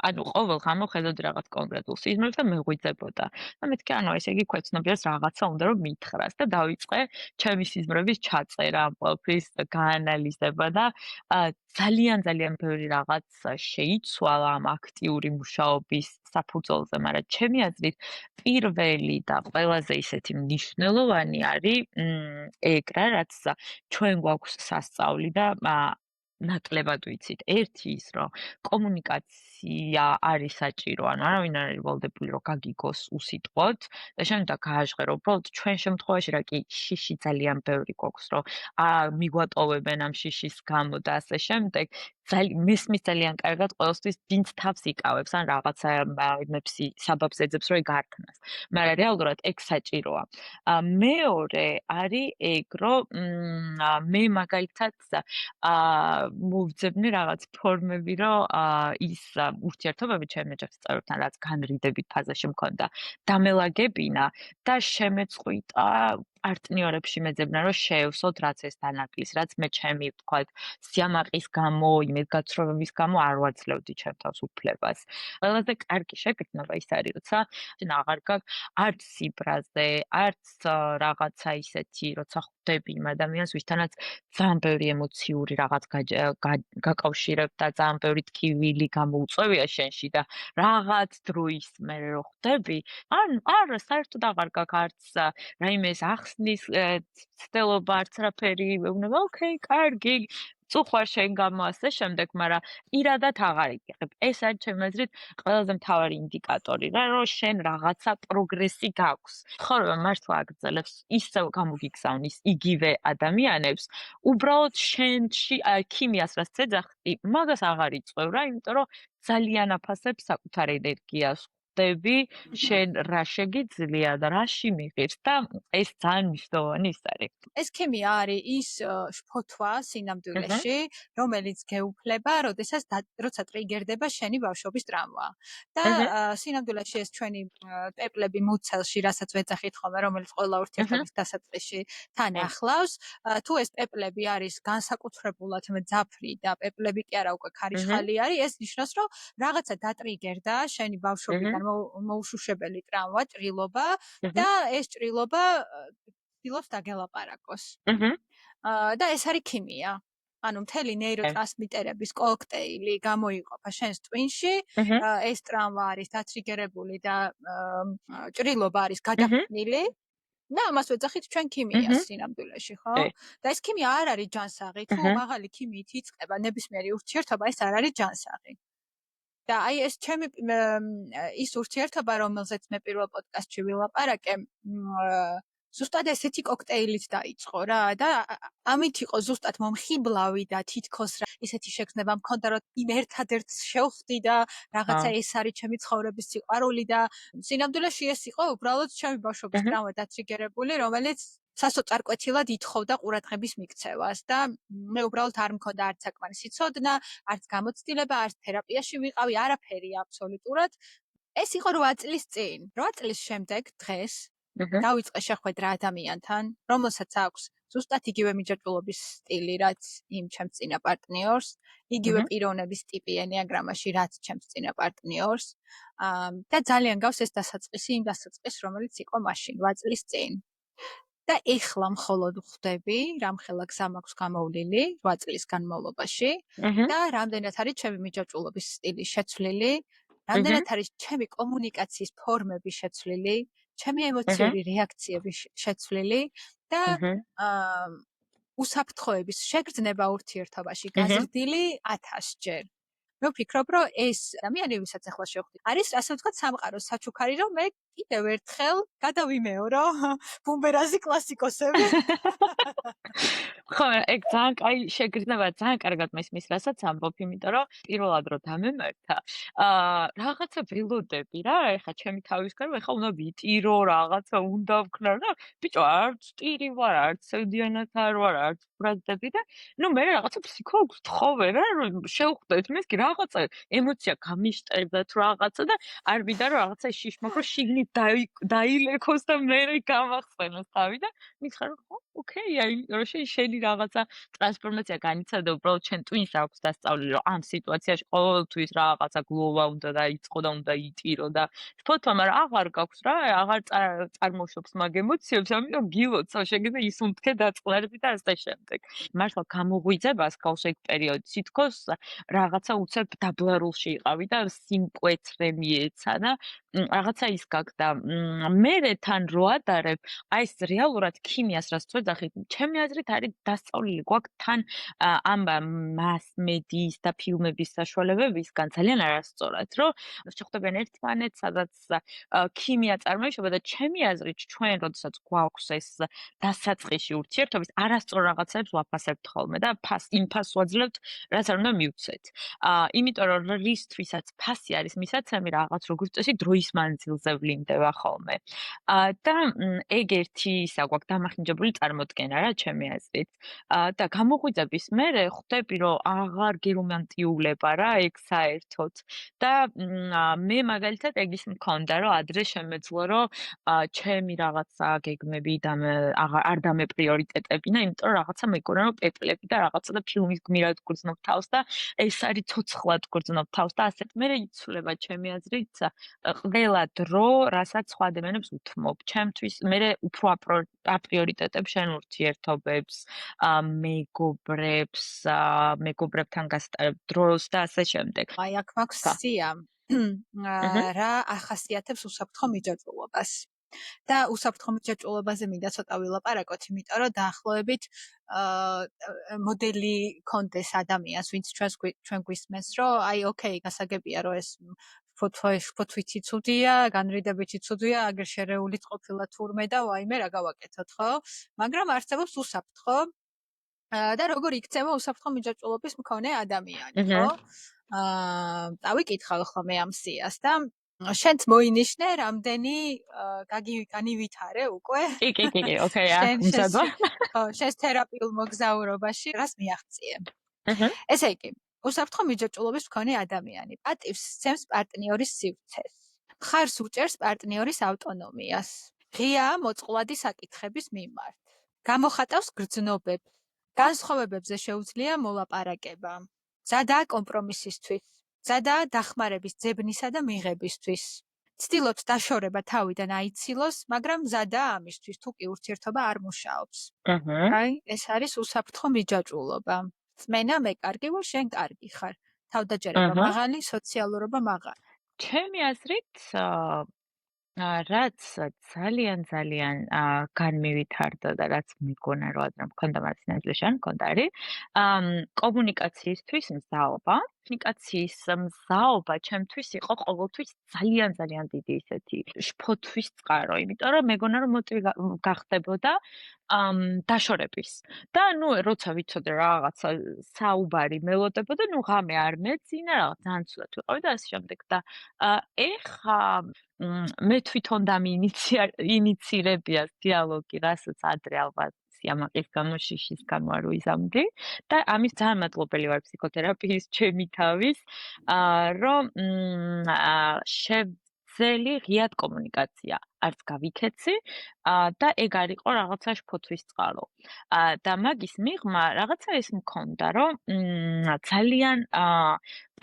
ანუ ყოველ ღამე ხედავდი რაღაც კონკრეტულ სიზმრებს და მეღვიძებოდა. და მეთქი ანუ ესე იგი ქვეცნობიერს რაღაცა უნდა რომ მითხრას და დავიწყე ჩემი სიზმრების ჩაწერა ამ ყველაფრის გაანალიზება და ძალიან ბევრი რაღაც შეიცვალა ამ აქტიური მუშაობის საფუძველზე, მაგრამ ჩემი აზრით პირველი და ყველაზე ისეთი მნიშვნელოვანი არის ეგ რა, რაც ჩვენ გვაქვს სასწაული და ნაკლებად ვიცით. ერთი ის, რომ კომუნიკაცია არის საჭირო, ანუ არავინ არ არის ვალდებული, რომ გაგიგოს უსიტყვოდ და შემდეგ გააჟღერო. უბრალოდ ჩვენ შემთხვევაში რა კი შიში ძალიან ბევრი გვაქვს, რომ მიგვატოვებენ ამ შიშის გამო და ასე შემდეგ. მესმის ძალიან კარგად ყოველთვის ვინც თავს იკავებს ან რაღაცა იმებს საბაბს ეძებს რომ ეგ არ ქნას. მაგრამ რეალურად ეგ საჭიროა. მეორე არის ეგ, რომ მე მაგალითად მოვძებნი რაღაც ფორმები, რომ ის ურთიერთობები ჩემი ოჯახის წევრებთან რაც განრიდებით ფაზაში მქონდა, დამელაგებინა და შემეწყვიტა პარტნიორებში მეძებნა რომ შეევსოთ რაც ეს დანაკლისი, რაც მე ჩემი ვთქვათ სიამაყის გამო, იმედგაცრუებების გამო არ ვაძლევდი ჩემ თავს უფლებას. ყველაზე კარგი შეგრძნება ის არის, როცა აღარ გაქვს არც სიბრაზე, არც რაღაცა ისეთი, როცა ხვდები იმ ადამიანს, ვისთანაც ძალიან ბევრი ემოციური რაღაც გაკავშირებ და ძალიან ბევრი ტკივილი გამოუწვევია შენში და რაღაც დროის მე რო ხვდები, არა, საერთოდ აღარ გაქვს არც რაიმე ახსნის ცდელობა, არც რაფერი, ვეუბნება, ოკეი, კარგი, წუხვა შენ გამო ასე შემდეგ, მაგრამ პირადად აღარ იგიღებ. ეს არის ჩემი აზრით ყველაზე მთავარი ინდიკატორი რა, რომ შენ რაღაცა პროგრესი გაქვს. ცხოვრება მართლა აგრძელებს ისევ გამოგიგზავნის იგივე ადამიანებს, უბრალოდ შენში ქიმიას რაც ეძახდი, მაგას აღარ იწვევ რა, იმიტომ რომ ძალიან აფასებს საკუთარ ენერგიას. ხვდები შენ რა შეგიძლია და რაში მიღირს და ეს ძალიან მნიშვნელოვანი ის არის. ეს ქიმია არის ის შფოთვა სინამდვილეში, რომელიც გეუფლება, როცა ტრიგერდება შენი ბავშვობის ტრაუმა. და სინამდვილეში ეს ჩვენი პეპლები მუცელში, რასაც ვეძახით ხოლმე, რომელიც ყველა ურთიერთობის დასაწყისში თან ახლავს, თუ ეს პეპლები არის განსაკუთრებულად მძაფრი და პეპლები კი არა უკვე ქარიშხალი არის, ეს ნიშნავს, რომ რაღაცა დატრიგერდა შენი ბავშვობიდან მოუშუშებელი ტრავმა, ჭრილობა და ეს ჭრილობა ცდილობს დაგელაპარაკოს. და ეს არის ქიმია. ანუ მთელი ნეიროტრანსმიტერების კოქტეილი გამოიყოფა შენს ტვინში, ეს ტრავმა არის დატრიგერებული და ჭრილობა არის გადაყნილი. და ამას ვეძახით ჩვენ ქიმიას სინამდვილეში, ხო? და ეს ქიმია არ არის ჯანსაღი, თუ მაღალი ქიმიით იწყება ნებისმიერი ურთიერთობა, ეს არ არის ჯანსაღი. და აი ეს ჩემი ის ურთიერთობა, რომელზეც მე პირველ პოდკასტში ვილაპარაკე, ზუსტად ესეთი კოქტეილით დაიწყო რა და ამით იყო ზუსტად მომხიბლავი და თითქოს რა ისეთი შეგრძნება მქონდა რომ იმ ერთადერთს შევხვდი და რაღაცა ეს არის ჩემი ცხოვრების სიყვარული და სინამდვილეში ეს იყო უბრალოდ ჩემი ბავშვობის ტრავმა დატრიგერებული, რომელიც სასოწარკვეთილად ითხოვდა ყურადღების მიქცევას და მე უბრალოდ არ მქონდა არც საკმარისი ცოდნა, არც გამოცდილება, არც თერაპიაში ვიყავი, არაფერი აბსოლუტურად. ეს იყო 8 წლის წინ. 8 წლის შემდეგ დღეს დავიწყე შეხვედრა ადამიანთან, რომელსაც აქვს ზუსტად იგივე მიჯაჭვულობის სტილი, რაც იმ ჩემს წინა პარტნიორს, იგივე პიროვნების ტიპი ენეაგრამაში, რაც ჩემს წინა პარტნიორს, და ძალიან გავს ეს დასაწყისი იმ დასაწყისს, რომელიც იყო მაშინ 8 წლის წინ. და ეხლა მხოლოდ ხვდები, რამხელა გზა მაქვს გამოვლილი 8 წლის განმავლობაში და რამდენად არის ჩემი მიჯაჭვულობის სტილი შეცვლილი, რამდენად არის ჩემი კომუნიკაციის ფორმები შეცვლილი, ჩემი ემოციური რეაქციები შეცვლილი და უსაფრთხოების შეგრძნება ურთიერთობაში გაზრდილი 1000 ჯერ. მე ვფიქრობ, რომ ეს ადამიანი, ვისაც ახლა შევხვდი, არის ასე ვთქვათ სამყაროს საჩუქარი, რომ მე კიდევ ერთხელ გადავიმეორო ბუმბერაზი კლასიკოსები. ხო, ეგ ძალიან კაი შეგრძნება, ძალიან კარგად მესმის, რასაც ამბობ, იმიტომ რომ პირველად რო დამემართა, რაღაცა ველოდები რა, ეხა ჩემი თავის გარდა, ეხა უნდა ვიტირო, რაღაცა უნდა ვქნა და ბიჭო, არც ტირი ვარ, არც სევდიანად არ ვარ, არც ბრაზდები და ნუ მე რაღაცა ფსიქოლოგს თხოვე რა, რომ შევხვდეთ მის კი რაღაცა ემოცია გამიშტერდა თუ რაღაცა და არ ვიდა რომ რაღაცა შიშმაკრო შიგნით დაილექოს და მე გამახსენოს თავი და მითხარ ხო ოკეია, იმიტომ რომ შენი რაღაცა ტრანსფორმაცია განიცადა, უბრალოდ შენ twins აქვს დასწავლილი, რომ ამ სიტუაციაში ყოველთვის რაღაცა გლოვა უნდა დაიწყო და უნდა იტირო და თქო, მაგრამ აღარ გაქვს რა, აღარ წარმოშობს მაგ ემოციებს, ამიტომ გილოცავ, შეგიძლია ისუნთქე დაწყლარები და ასე შემდეგ. მართლა გამოღვიძებას გავს ეგ პერიოდი, თითქოს რაღაცა უცებ დაბლარულში იყავი და სიმკვეთრე მიეცა და რაღაცა ის გაგდა. მერე თან რო ადარებ, აი ეს რეალურად ქიმიას რაც ვეძახით, ჩემი აზრით არის დასწავლილი გვაქვს თან ამ მას მედიის და ფილმების საშუალებებისგან ძალიან არასწორად, რომ შეხვდებიან ერთმანეთს, სადაც ქიმია წარმოიშობა და ჩემი აზრით ჩვენ როდესაც გვაქვს ეს დასაწყისში ურთიერთობის არასწორ რაღაცებს ვაფასებთ ხოლმე და იმ ფასს ვაძლევთ, რაც არ უნდა მივცეთ. იმიტომ რომ რისთვისაც ფასი არის მისაცემი რაღაც როგორც წესი დროის მანძილზე ვლინდება ხოლმე. და ეგ ერთი ისა გვაქვს დამახინჯებული წარმოდგენა რა ჩემი აზრით. და გამოღვიძების მერე ხვდები რომ აღარ გერომანტიულება რა ეგ საერთოდ. და მე მაგალითად ეგ ის მქონდა რომ ადრე შემეძლო რომ ჩემი რაღაცა გეგმები და არ დამე პრიორიტეტებინა, იმიტომ რომ რაღაცა მეგონა რომ პეპლები და რაღაცა და ფილმის გმირად გრძნობ თავს და ეს არის ცოცხლად გრძნობ თავს და ასეთ მერე იცვლება ჩემი აზრით ყველა დრო, რასაც სხვა ადამიანებს უთმობ. ჩემთვის მერე უფრო აპრიორიტეტებ შენ ურთიერთობებს, მეგობრებს, მეგობრებთან გასტარებ დროს და ასე შემდეგ. აი აქ მაქვს სია რა ახასიათებს უსაფრთხო მიჯაჭვულობას. და უსაფრთხო მიჯაჭვულობაზე მინდა ცოტა ვილაპარაკოთ, იმიტომ რომ დაახლოებით მოდელი კონდეს ადამიანს, ვინც ჩვენ გვისმენს, რომ აი ოკეი, გასაგებია, რომ ეს ფოთვითი ცუდია, განრიდებითი ცუდია, აგერ შერეულიც ყოფილა თურმე და ვაიმე რა გავაკეთოთ, ხო? მაგრამ არსებობს უსაფრთხო და როგორ იქცევა უსაფრთხო მიჯაჭვულობის მქონე ადამიანი, ხო? დავიკითხავ ხოლმე მე ამ სიას და შენც მოინიშნე რამდენი განივითარე უკვე? კი, ოკეი, ამსადო. ხო, შენს თერაპიულ მოგზაურობაში რას მიაღწიე? ესე იგი, უსაფრთხო მიჯაჭვულობის მქონე ადამიანი პატივს სცემს პარტნიორის სივრცეს. მხარს უჭერს პარტნიორის ავტონომიას. ღიაა მოწყვლადი საკითხების მიმართ. გამოხატავს გრძნობებს. განსხვავებებზე შეუძლია მოლაპარაკება. მზადაა კომპრომისისთვის. მზადაა დახმარების ძებნისა და მიღებისთვის. ცდილობს დაშორება თავიდან აიცილოს, მაგრამ მზადაა ამისთვის, თუ კი ურთიერთობა არ მუშაობს. აი, ეს არის უსაფრთხო მიჯაჭვულობა. წმენა მე კარგი ვარ, შენ კარგი ხარ. თავდაჯერება მაღალი, სოციალურობა მაღალი. ჩემი აზრით რაც ძალიან განმევითარდა და რაც მეგონა რომ ადრე მქონდა მარცინაძე შენ მქონდა არის კომუნიკაციისთვის მზაობა. კომუნიკაციის მზაობა ჩემთვის იყო ყოველთვის ძალიან დიდი ისეთი შფოთვის წყარო, იმიტომ რომ მეგონა რომ მოტივი გახდებოდა დაშორების. და როცა ვიცოდე რაღაცა საუბარი მელოდებოდა, ღამე არ მეძინა, რაღაც ძალიან ცუდად ვიყავი და ასე შემდეგ და ეხა მე თვითონ დამინიცირებია დიალოგი, რასაც ადრე ალბათ სიამაყის გამო, შიშის გამო არ ვიზამდი და ამის ძალიან მადლობელი ვარ ფსიქოთერაპიის ჩემი თავის, რომ შევძელი ღიად კომუნიკაცია. არც გავიქეცი და ეგ არ იყო რაღაცა შფოთვის წყარო. და მაგის მიღმა რაღაცა ეს მქონდა, რომ ძალიან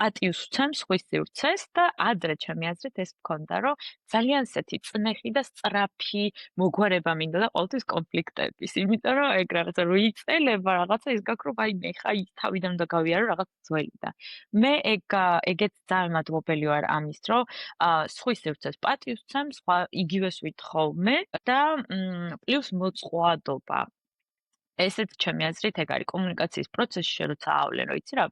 პატივს ვცემ სხვის სივრცეს და ადრე ჩემი აზრით ეს მქონდა, რომ ძალიან ესეთი წნეხი და სწრაფი მოგვარება მინდა და ყოველთვის კონფლიქტების, იმიტომ რომ ეგ რაღაცა რო იწელება რაღაცა ის გაქვს, რომ აი მე ხა ის თავიდან უნდა გავიარო რაღაც ძველი და მე ეგეც ძალიან მადლობელი ვარ ამის, რომ სხვის სივრცეს პატივს ვცემ, სხვა იგივეს ვითხოვმე და პლუს მოწყვლადობა. ესეც ჩემი აზრით ეგ არის კომუნიკაციის პროცესში, როცა ავლენ, იცი რა,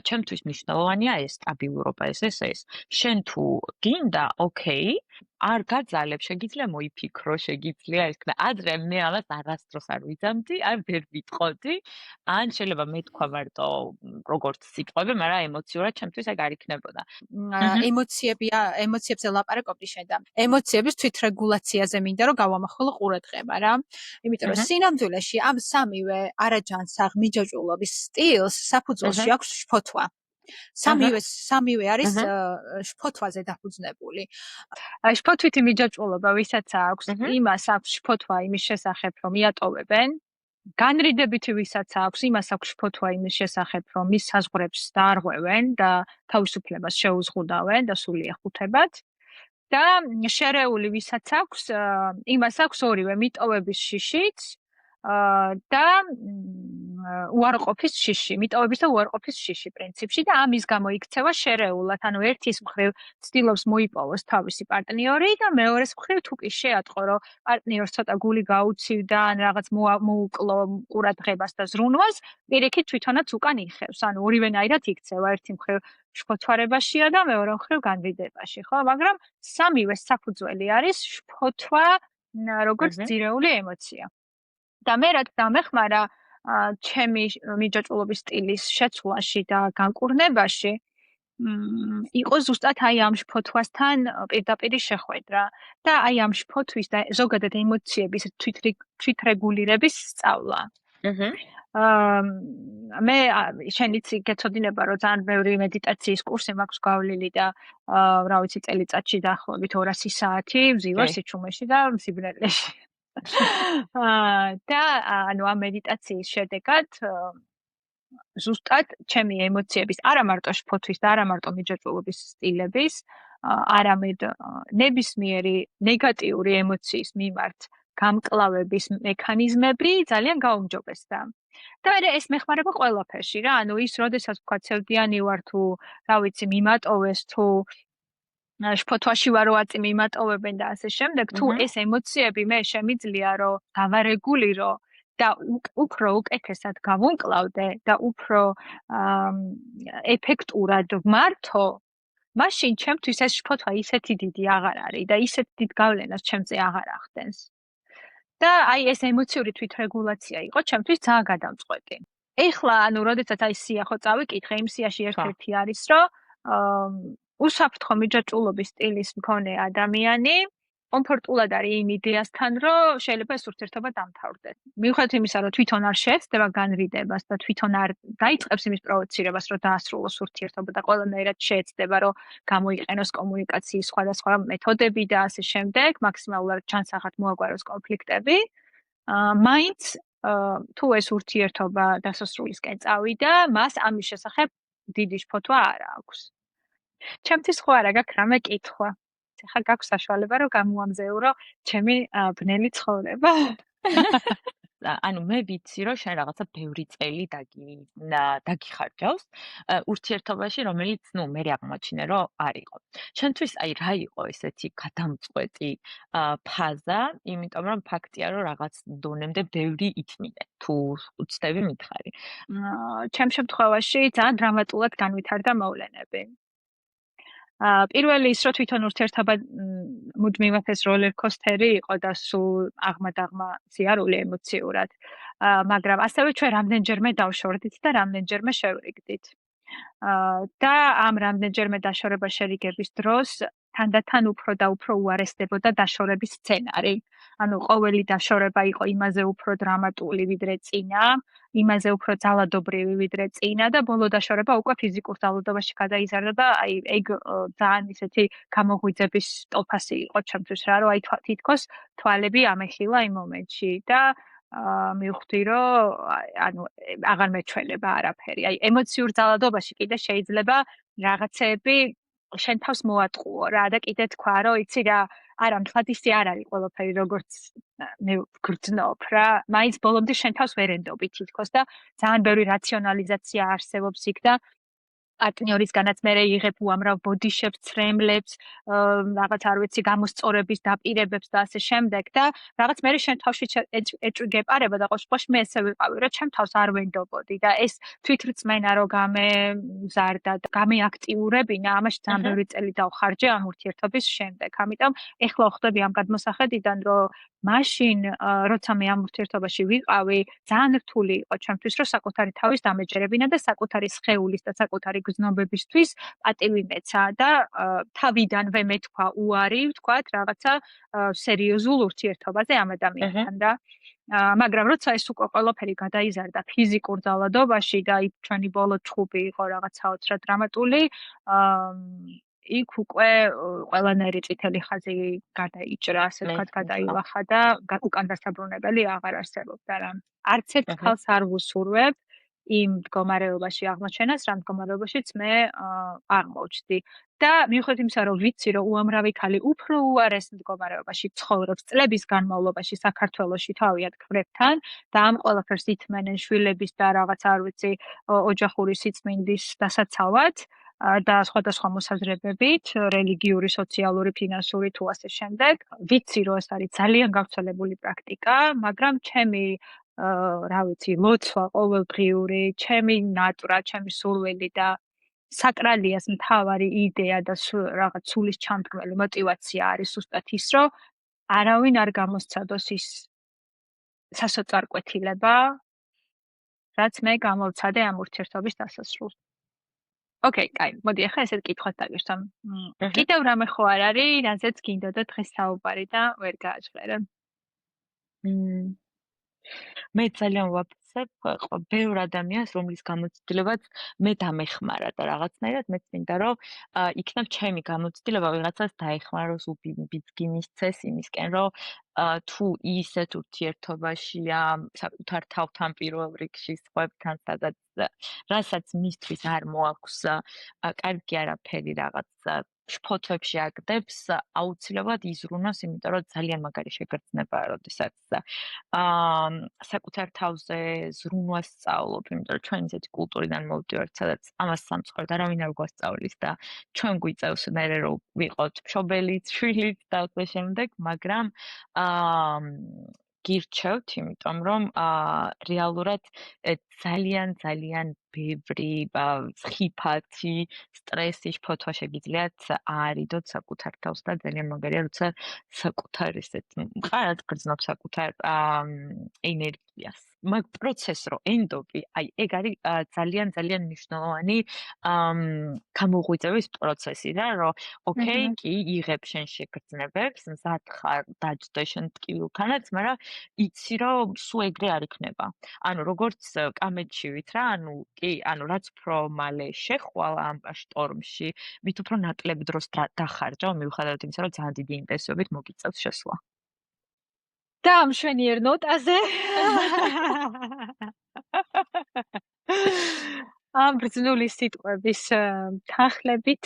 ჩემთვის მნიშვნელოვანია ეს სტაბილურობა, ეს. შენ თუ გინდა, ოკეი, არ გაძალებ, შეგიძლია მოიფიქრო, შეგიძლია ის და ადრე მე ამას არასდროს არ ვიძამდი, არ ვერ ვიტყოდი, ან შეიძლება მე თქვა მარტო როგორც სიტყვები, მაგრამ ემოციურად ჩემთვის ეგ არ იქნებოდა. ემოციებზე ლაპარაკობდი შენ და ემოციების თვითრეგულაციაზე მინდა რომ გავამახვილო ყურადღება რა. იმიტომ რომ სინამდვილეში ამ სამივე არაჯანსაღ მიჯაჭვულობის სტილს საფუძველში აქვს შფოთვა. სამივე არის შფოთვაზე დაფუძნებული. შფოთვითი მიჯაჭვულობა ვისაც აქვს, იმას აქვს შფოთვა იმის შესახებ, რომ იატოვებენ განრიდებითი ვისაც აქვს, იმას აქვს შფოთვა იმის შესახებ, რომ მის საზღვრებს დაარღვევენ და თავისუფლებას შეუზღუდავენ და სული ეხუთებათ. და შერეული ვისაც აქვს, იმას აქვს ორივე მიტოვების შიშიც და უარყოფის შიში, მიტოვების და უარყოფის შიში პრინციპში და ამის გამო იქცევა შერეულად, ანუ ერთის მხრივ ცდილობს მოიპოვოს თავისი პარტნიორი და მეორეს მხრივ თუ კი შეატყო, რომ პარტნიორს ცოტა გული გაუცივდა, ან რაღაც მოუკლო ყურადღებას და ზრუნვას, პირიქით თვითონაც უკან იხევს, ანუ ორივენაირად იქცევა, ერთი მხრივ შფოთვარებაშია და მეორე მხრივ განრიდებაში, ხო? მაგრამ სამივე საფუძველი არის შფოთვა, როგორც ძირეული ემოცია. და მე რაც დამეხმარა ჩემი მიჯაჭვულობის სტილის შეცვლაში და განკურნებაში, იყო ზუსტად აი ამ შფოთვასთან პირდაპირი შეხვედრა და აი ამ შფოთვის და ზოგადად ემოციების თვითრეგულირების სწავლა. მე შენიც გეცოდინება, რომ ძალიან ბევრი მედიტაციის კურსი მაქვს გავლილი და რა ვიცი წელიწადში დაახლოებით 200 საათი ვზივარ სიჩუმეში და სიბნელეში. და ანუ ამ მედიტაციის შედეგად ზუსტად ჩემი ემოციების არა მარტო შფოთვის და არა მარტო მიჯაჭვულობის სტილების, არამედ ნებისმიერი ნეგატიური ემოციის მიმართ გამკლავების მექანიზმები ძალიან გაუმჯობესდა. და ეს მეხმარება ყველაფერში რა, ანუ ის როდესაც თქვა ცევდიანი ვარ თუ რა ვიცი მიმატოვეს თუ შფოთვაში ვარ ვაწი მიმატოვებენ და ასე შემდეგ, თუ ეს ემოციები მე შემიძლია რომ გავარეგულირო და უფრო უკეთესად გავუმკლავდე და უფრო ეფექტურად ვმართო, მაშინ ჩემთვის ეს შფოთვა ისეთი დიდი აღარ არის და ისეთ დიდ გავლენას ჩემზე აღარ ახდენს. და აი ეს ემოციური თვითრეგულაცია იყო ჩემთვის ძალიან გადამწყვეტი. ეხლა ანუ როდესაც აი სია ხო წავიკითხე, იმ სიაში ერთ-ერთი არის, რომ უსაფრთხო მიჯაჭვულობის სტილის მქონე ადამიანი კომფორტულად არის იმ იდეასთან, რომ შეიძლება ეს ურთიერთობა დამთავრდეს. მიუხედავად იმისა, რომ თვითონ არ შეეცდება განრიდებას და თვითონ არ დაიწყებს იმის პროვოცირებას, რომ დაასრულოს ურთიერთობა და ყველანაირად შეეცდება, რომ გამოიყენოს კომუნიკაციის სხვადასხვა მეთოდები და ასე შემდეგ, მაქსიმალურად ჩანსახად მოაგვაროს კონფლიქტები. მაინც თუ ეს ურთიერთობა დასასრულისკენ წავიდა, მას ამის შესახებ დიდი შფოთვა არ აქვს. ჩემთვის ხო არა გაქვს რამე კითხვა. ხა გაქვს საშუალება რომ გამოამზეურო ჩემი ბნელი ცხოვრება. ანუ მე ვიცი რომ შენ რაღაცა ბევრი წელი დაგიხარჯავს ურთიერთობაში, რომელიც მე აღმოჩინე რომ არ იყო. შენთვის აი რა იყო ესეთი გადამწყვეტი ფაზა, იმიტომ რომ ფაქტია რომ რაღაც დონემდე ბევრი ითმინე თუ უცდები მითხარი. ჩემ შემთხვევაში ძალიან დრამატულად განვითარდა მოვლენები. პირველი ის რომ თვითონ ურთიერთობა მუდმივად ეს როლერ კოსტერი იყო და სულ აღმადაღმა სიარული ემოციურად. მაგრამ ასევე ჩვენ რამდენჯერმე დავშორდით და რამდენჯერმე შევრიგდით. და ამ რამდენჯერმე დაშორება შერიგების დროს თანდათან უფრო და უფრო უარესდებოდა დაშორების სცენარი. ანუ ყოველი დაშორება იყო იმაზე უფრო დრამატული ვიდრე წინა, იმაზე უფრო ძალადობრივი ვიდრე წინა და ბოლო დაშორება უკვე ფიზიკურ ძალადობაში გადაიზარდა და აი ეგ ძალიან ისეთი გამოღვიძების ტოლფასი იყო ჩემთვის რა, რომ აი თითქოს თვალები ამეხილა იმ მომენტში და მივხვდი რომ ანუ აღარ მეჩვენება არაფერი. აი ემოციურ ძალადობაში კიდე შეიძლება რაღაცეები შენ თავს მოატყუო რა და კიდე თქვა რომ იცი რა არა მთლად ისე არ არის ყველაფერი როგორც მე ვგრძნობ რა მაინც ბოლომდე შენ თავს ვერ ენდობი თითქოს და ძალიან ბევრი რაციონალიზაცია არსებობს იქ და პარტნიორისგანაც მე იღებ უამრავ ბოდიშებს, ცრემლებს, რაღაც არ ვიცი, გამოსწორების დაპირებებს და ასე შემდეგ და რაღაც მე შენ თავში ეჭვგეპარება და ყოველთვის მე ესე ვიყავი, რომ ჩემ თავს არ ვენდობოდი და ეს თვითრწმენა რო გამეზარდა და გამეაქტიურებინა, ამაში ძალიან ბევრი წელი დავხარჯე ამ ურთიერთობის შემდეგ. ამიტომ ეხლა ვხვდები ამ გადმოსახედიდან, რომ მაშინ როცა მე ამ ურთიერთობაში ვიყავი, ძალიან რთული იყო ჩემთვის, რომ საკუთარი თავის დამეჯერებინა და საკუთარი სხეულის და საკუთარი გზნობებისთვის პატივი მეცა და თავიდანვე მეთქვა უარი, ვთქვათ, რაღაცა სერიოზულ ურთიერთობაზე ამ ადამიანთან და მაგრამ როცა ეს უკვე ყველაფერი გადაიზარდა ფიზიკურ ძალადობაში და ჩვენი ბოლო ჩხუბი იყო რაღაცა ოცრად დრამატული, იქ უკვე ყველანაირი წითელი ხაზი გადაიჭრა, ასე ვთქვათ, გადაილახა და უკან დასაბრუნებელი აღარ არსებობდა რა. არც ერთ ხალს არ ვუსურვებ იმ მდგომარეობაში აღმოჩენას, რა მდგომარეობაშიც მე აღმოჩნდი. და მიუხედავად იმისა, რომ ვიცი, რომ უამრავი ქალი უფრო უარეს მდგომარეობაში ცხოვრობს წლების განმავლობაში საქართველოში თავიანთ ქმრებთან და ამ ყველაფერს ითმენენ შვილების და რაღაც არ ვიცი ოჯახური სიწმინდის დასაცავად და სხვადასხვა მოსაზრებებით, რელიგიური, სოციალური, ფინანსური თუ ასე შემდეგ. ვიცი, რომ ეს არის ძალიან გავრცელებული პრაქტიკა, მაგრამ ჩემი რა ვიცი, ლოცვა ყოველდღიური, ჩემი ნატრა, ჩემი სურვილი და საკრალიას მთავარი იდეა და რაღაც სულის ჩამდგმელი мотиваცია არის ზუსტად ის, რომ არავინ არ გამოსცადოს ის სასოწარკვეთილება, რაც მე გამოვცადე ამ ურთიერთობის დასასრულს. ოკეი, კაი, მოდი ახლა ესეთ კითხვას დაგირჩა. კიდევ რამე ხო არ არის, რაზეც გინდოდა დღეს საუბარი და ვერ გააჟღერე? მე ძალიან ვაფასებ ბევრ ადამიანს, რომლის გამოცდილებაც მე დამეხმარა და რაღაცნაირად მეც მინდა რომ იქნებ ჩემი გამოცდილება ვიღაცას დაეხმაროს უბიძგინისცეს იმისკენ, რომ თუ ისეთ ურთიერთობაშია საკუთარ თავთან პირველ რიგში სხვებთან, სადაც რასაც მისთვის არ მოაქვს კარგი არაფერი რაღაც შფოთვებში აგდებს, აუცილებლად იზრუნოს, იმიტომ რომ ძალიან მაგარი შეგრძნებაა, როდესაც საკუთარ თავზე ზრუნვას სწავლობ, იმიტომ რომ ჩვენ ისეთი კულტურიდან მოვდივართ, სადაც ამას სამწუხაროდ არავინ არ გვასწავლის და ჩვენ გვიწევს მერე რომ ვიყოთ მშობელიც, შვილიც და ასე შემდეგ, მაგრამ გირჩევთ, იმიტომ რომ რეალურად ძალიან ბევრი ხიფათი, სტრესი, შფოთვა შეგიძლიათ აარიდოთ საკუთარ თავს და ძალიან მაგარია, როცა საკუთარ ესეთ მყარად გრძნობ საკუთარ ენერგიას. მაგ პროცესს რო ენდობი, აი ეგ არის ძალიან მნიშვნელოვანი გამოღვიძების პროცესი რა, რომ ოკეი, კი, იღებ შენ შეგრძნებებს, მზად ხარ დაჯდე შენ ტკივილთანაც, მაგრამ იცი რომ სულ ეგრე არ იქნება. ანუ როგორც კამეჩი ვით რა, კი, რაც უფრო მალე შეხვალ ამ შტორმში, მით უფრო ნაკლებ დროს დახარჯა, მიუხედავად იმისა, რომ ძალიან დიდი ინტენსივობით მოგიწევს შესვლა. და ამ შვენიერ ნოტაზე ამ ბრძნული სიტყვების თანხლებით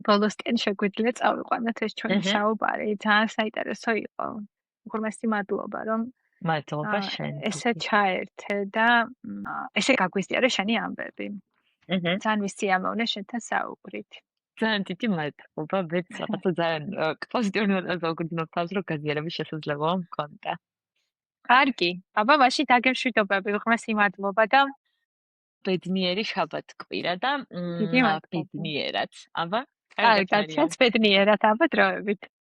ბოლოსკენ შეგვიძლია წავიყვანოთ ეს ჩვენი საუბარი. ძალიან საინტერესო იყო. უღრმესი მადლობა, რომ მადლობა შენ. ესე ჩაერთე და ესე გაგვიზიარე შენი ამბები. ძალიან ვისიამოვნე შენთან საუბრით. ძალიან დიდი მადლობა, მეც რაღაცა ძალიან პოზიტიური ნოტაზე ვგრძნობ თავს, რომ გაზიარების შესაძლებლობა მქონდა. კარგი, აბა მაშინ დაგემშვიდობები, უღრმესი მადლობა და ბედნიერი შაბათ კვირა და ბედნიერად. აბა, კარგად, ბედნიერად, აბა დროებით.